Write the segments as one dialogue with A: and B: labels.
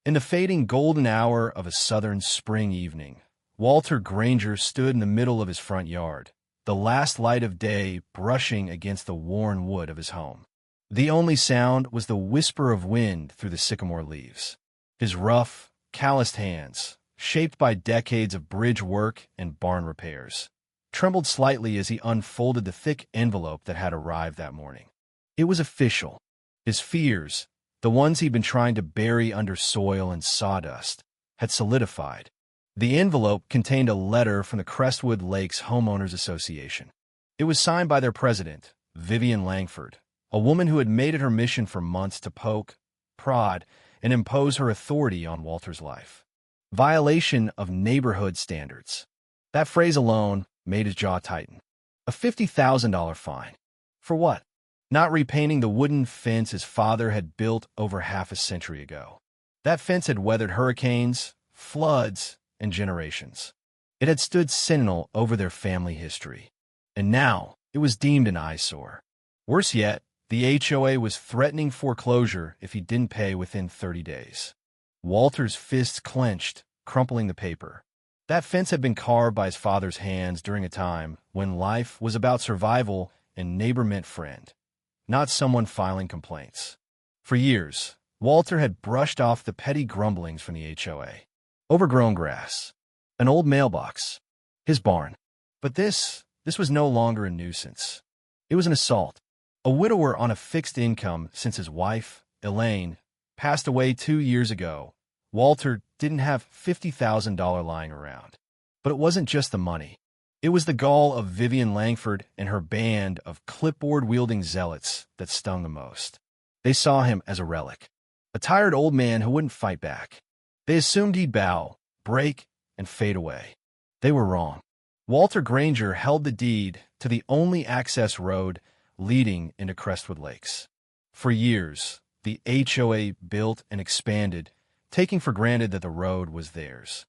A: In the fading golden hour of a southern spring evening, Walter Granger stood in the middle of his front yard, the last light of day brushing against the worn wood of his home. The only sound was the whisper of wind through the sycamore leaves. His rough, calloused hands, shaped by decades of bridge work and barn repairs, trembled slightly as he unfolded the thick envelope that had arrived that morning. It was official. His fears, the ones he'd been trying to bury under soil and sawdust, had solidified. The envelope contained a letter from the Crestwood Lakes Homeowners Association. It was signed by their president, Vivian Langford, a woman who had made it her mission for months to poke, prod, and impose her authority on Walter's life. Violation of neighborhood standards. That phrase alone made his jaw tighten. A $50,000 fine. For what? Not repainting the wooden fence his father had built over half a century ago. That fence had weathered hurricanes, floods, and generations. It had stood sentinel over their family history. And now it was deemed an eyesore. Worse yet, the HOA was threatening foreclosure if he didn't pay within 30 days. Walter's fists clenched, crumpling the paper. That fence had been carved by his father's hands during a time when life was about survival and neighbor meant friend, not someone filing complaints. For years, Walter had brushed off the petty grumblings from the HOA. Overgrown grass, an old mailbox, his barn. But this was no longer a nuisance. It was an assault. A widower on a fixed income since his wife, Elaine, passed away 2 years ago. Walter didn't have $50,000 lying around. But it wasn't just the money. It was the gall of Vivian Langford and her band of clipboard-wielding zealots that stung the most. They saw him as a relic, a tired old man who wouldn't fight back. They assumed he'd bow, break, and fade away. They were wrong. Walter Granger held the deed to the only access road leading into Crestwood Lakes. For years, the HOA built and expanded, taking for granted that the road was theirs.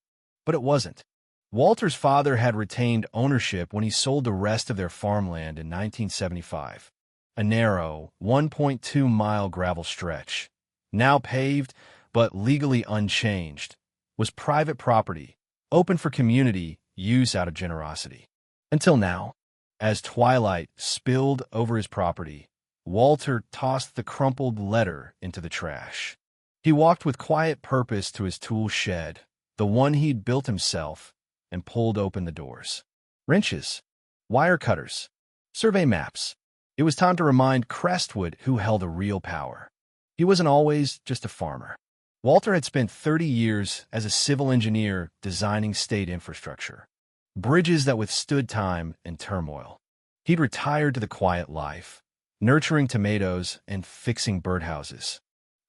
A: But it wasn't. Walter's father had retained ownership when he sold the rest of their farmland in 1975. A narrow, 1.2-mile gravel stretch, now paved but legally unchanged, was private property, open for community use out of generosity. Until now, as twilight spilled over his property, Walter tossed the crumpled letter into the trash. He walked with quiet purpose to his tool shed, the one he'd built himself, and pulled open the doors. Wrenches, wire cutters, survey maps. It was time to remind Crestwood who held the real power. He wasn't always just a farmer. Walter had spent 30 years as a civil engineer designing state infrastructure, bridges that withstood time and turmoil. He'd retired to the quiet life, nurturing tomatoes and fixing birdhouses.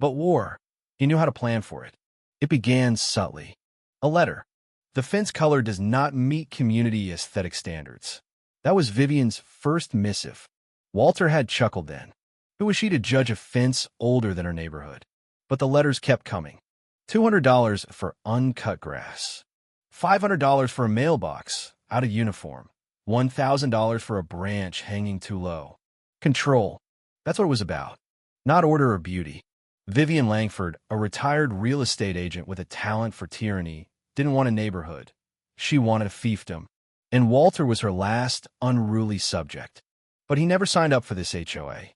A: But war, he knew how to plan for it. It began subtly. A letter. The fence color does not meet community aesthetic standards. That was Vivian's first missive. Walter had chuckled then. Who was she to judge a fence older than her neighborhood? But the letters kept coming. $200 for uncut grass. $500 for a mailbox, out of uniform. $1,000 for a branch hanging too low. Control. That's what it was about. Not order or beauty. Vivian Langford, a retired real estate agent with a talent for tyranny, didn't want a neighborhood. She wanted a fiefdom. And Walter was her last unruly subject. But he never signed up for this HOA.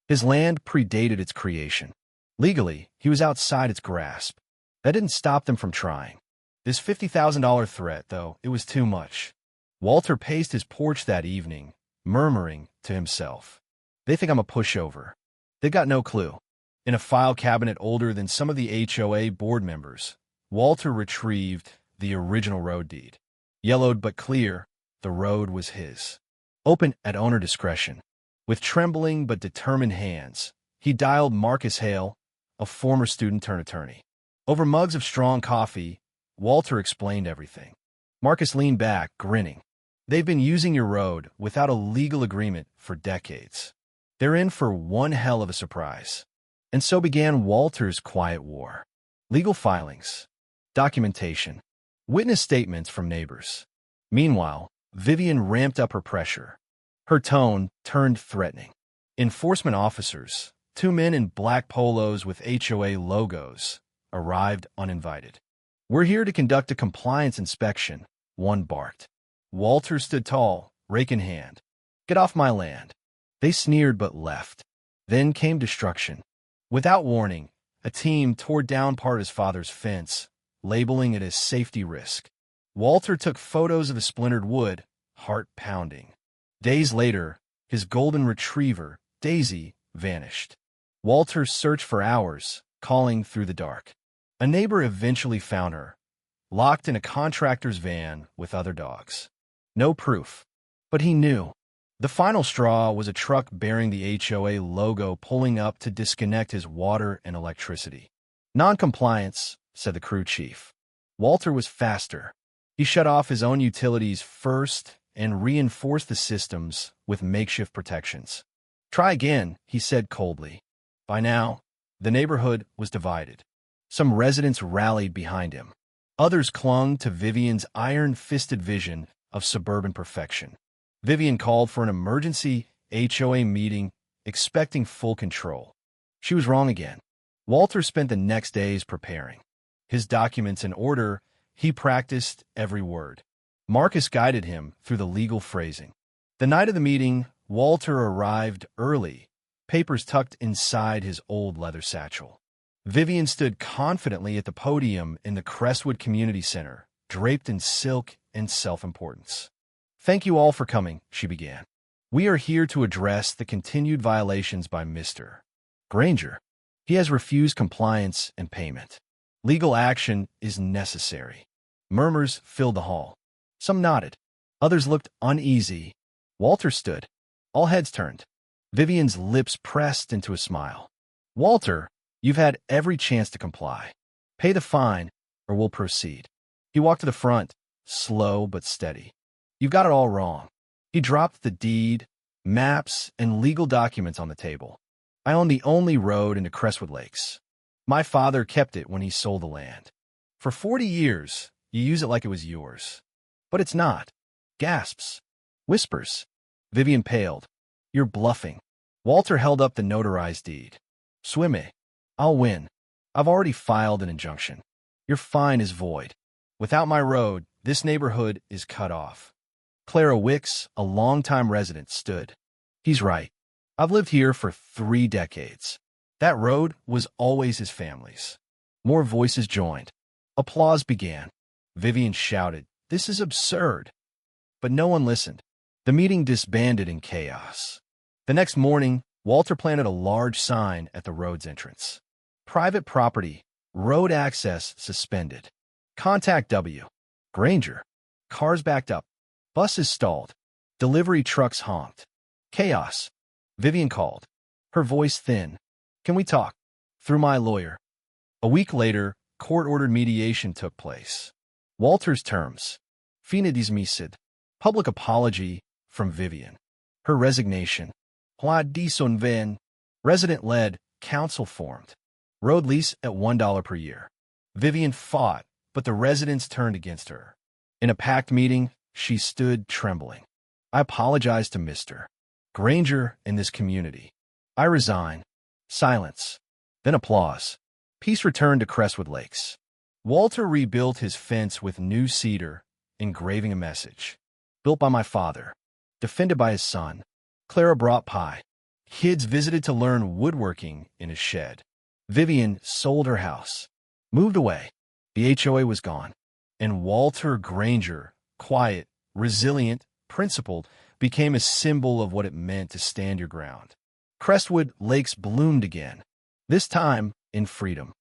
A: His land predated its creation. Legally, he was outside its grasp. That didn't stop them from trying. This $50,000 threat, though, it was too much. Walter paced his porch that evening, murmuring to himself, "They think I'm a pushover. They got no clue." In a file cabinet older than some of the HOA board members, Walter retrieved the original road deed. Yellowed but clear, the road was his. Open at owner discretion. With trembling but determined hands, he dialed Marcus Hale, a former student-turned-attorney. Over mugs of strong coffee, Walter explained everything. Marcus leaned back, grinning. "They've been using your road without a legal agreement for decades. They're in for one hell of a surprise." And so began Walter's quiet war. Legal filings, documentation, witness statements from neighbors. Meanwhile, Vivian ramped up her pressure. Her tone turned threatening. Enforcement officers, 2 men in black polos with HOA logos, arrived uninvited. "We're here to conduct a compliance inspection," one barked. Walter stood tall, rake in hand. "Get off my land." They sneered but left. Then came destruction. Without warning, a team tore down part of his father's fence, labeling it as safety risk. Walter took photos of the splintered wood, heart pounding. Days later, his golden retriever, Daisy, vanished. Walter searched for hours, calling through the dark. A neighbor eventually found her, locked in a contractor's van with other dogs. No proof, but he knew. The final straw was a truck bearing the HOA logo pulling up to disconnect his water and electricity. "Non-compliance," said the crew chief. Walter was faster. He shut off his own utilities first and reinforced the systems with makeshift protections. "Try again," he said coldly. By now, the neighborhood was divided. Some residents rallied behind him. Others clung to Vivian's iron-fisted vision of suburban perfection. Vivian called for an emergency HOA meeting, expecting full control. She was wrong again. Walter spent the next days preparing. His documents in order, he practiced every word. Marcus guided him through the legal phrasing. The night of the meeting, Walter arrived early, papers tucked inside his old leather satchel. Vivian stood confidently at the podium in the Crestwood Community Center, draped in silk and self-importance. "Thank you all for coming," she began. "We are here to address the continued violations by Mr. Granger. He has refused compliance and payment. Legal action is necessary." Murmurs filled the hall. Some nodded. Others looked uneasy. Walter stood. All heads turned. Vivian's lips pressed into a smile. "Walter, you've had every chance to comply. Pay the fine, or we'll proceed." He walked to the front, slow but steady. "You've got it all wrong." He dropped the deed, maps, and legal documents on the table. "I own the only road into Crestwood Lakes. My father kept it when he sold the land. For 40 years, you use it like it was yours. But it's not." Gasps. Whispers. Vivian paled. "You're bluffing." Walter held up the notarized deed. "Swimme. I'll win. I've already filed an injunction. Your fine is void. Without my road, this neighborhood is cut off." Clara Wicks, a longtime resident, stood. "He's right. I've lived here for 3 decades. That road was always his family's." More voices joined. Applause began. Vivian shouted, "This is absurd." But no one listened. The meeting disbanded in chaos. The next morning, Walter planted a large sign at the road's entrance. "Private property. Road access suspended. Contact W. Granger." Cars backed up. Buses stalled. Delivery trucks honked. Chaos. Vivian called, her voice thin. "Can we talk?" "Through my lawyer." A week later, court-ordered mediation took place. Walter's terms. Fina dismissed. Public apology from Vivian. Her resignation. Pla dison ven. Resident-led, council formed. Road lease at $1 per year. Vivian fought, but the residents turned against her. In a packed meeting, she stood trembling. "I apologize to Mr. Granger and this community. I resign." Silence. Then applause. Peace returned to Crestwood Lakes. Walter rebuilt his fence with new cedar, engraving a message. "Built by my father. Defended by his son." Clara brought pie. Kids visited to learn woodworking in his shed. Vivian sold her house. Moved away. The HOA was gone. And Walter Granger, quiet, resilient, principled, became a symbol of what it meant to stand your ground. Crestwood Lakes bloomed again, this time in freedom.